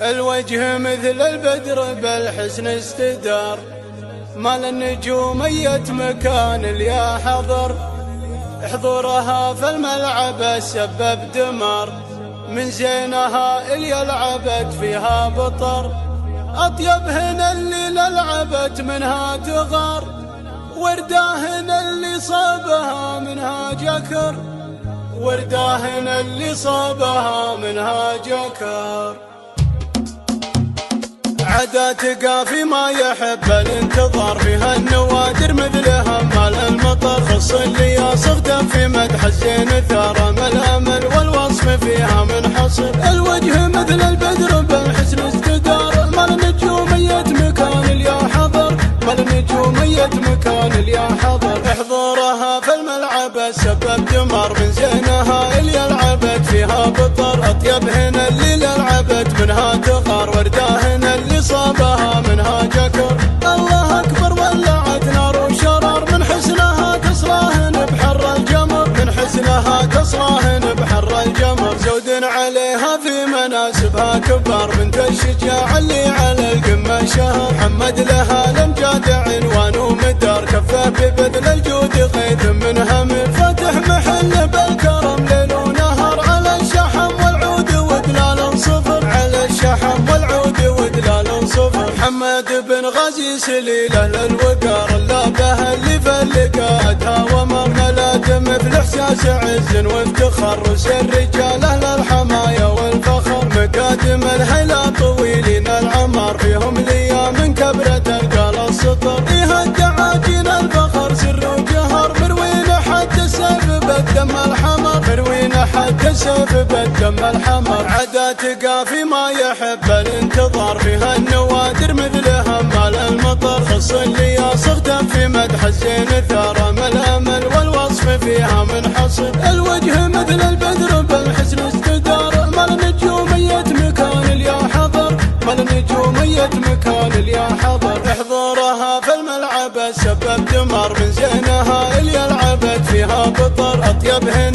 الوجه مثل البدر بالحسن استدار، مال النجوم اية مكان اليا حضر. حضورها في الملعب سبب دمار، من زينها اللي لعبت فيها بطر. اطيبهن اللي لعبت منها تغار، ورداهن اللي صابها منها جكر، ورداهن اللي صابها منها جكر. عادات قافي ما يحب الانتظار، فيها النوادر مثلها مال المطر. خص اللي يصغد في مدح الزين ثار، ما الامل والوصف فيها منحصر. الوجه مثل البدر بالحسن استدار، مال النجومية مكان اليا حضر، مال النجومية مكان اليا حضر. حضورها في الملعب سبب دمار، من زينها اللي لعبت فيها بطر. اطيبهن اللي لعبت منها تغار، ورداهن اللي صابها منها جكر. الله اكبر ولعت نار وشرار، من حسنها تصلاهن بحر الجمر، من حسنها تصلاهن بحر الجمر. زود عليها في مناسبها كبار، بنت الشجاع اللي على القمة شهر. محمد لها الامجاد عنوان ومدار، كفه ببذل الجود غيث من همر. فتح محل بالكرم ليل ونهار، على الشحم والعود ودلال صفر، على الشحم والعود ودلال صفر. محمد بن غازي سليله للوقار، اللابه اللي فلقاتها ومرملات مثل احساس عز وافتخار. رس الرجاله للحمايه والفخر، مقادم الهيلا طويلين العمار. فيهم ليا من كبره القال السطر، يهد عاجين الفخر سر وجهر. مروين حد السيف بالدم الحمر، مروين حد السيف بالدم الحمر. عادات قافي ما يحب الانتظار، فيها النوادر مثلها مال المطر. خص اللي يصغد في مدح الزين ثار، ما الامل والوصف فيها منحصر. الوجه مثل البدر بالحسن استدار، مال النجومية مكان اليا حضر، مال النجومية مكان اليا حضر. حضورها في الملعب سبب دمار، من زينها اللي لعبت فيها بطر. اطيبهن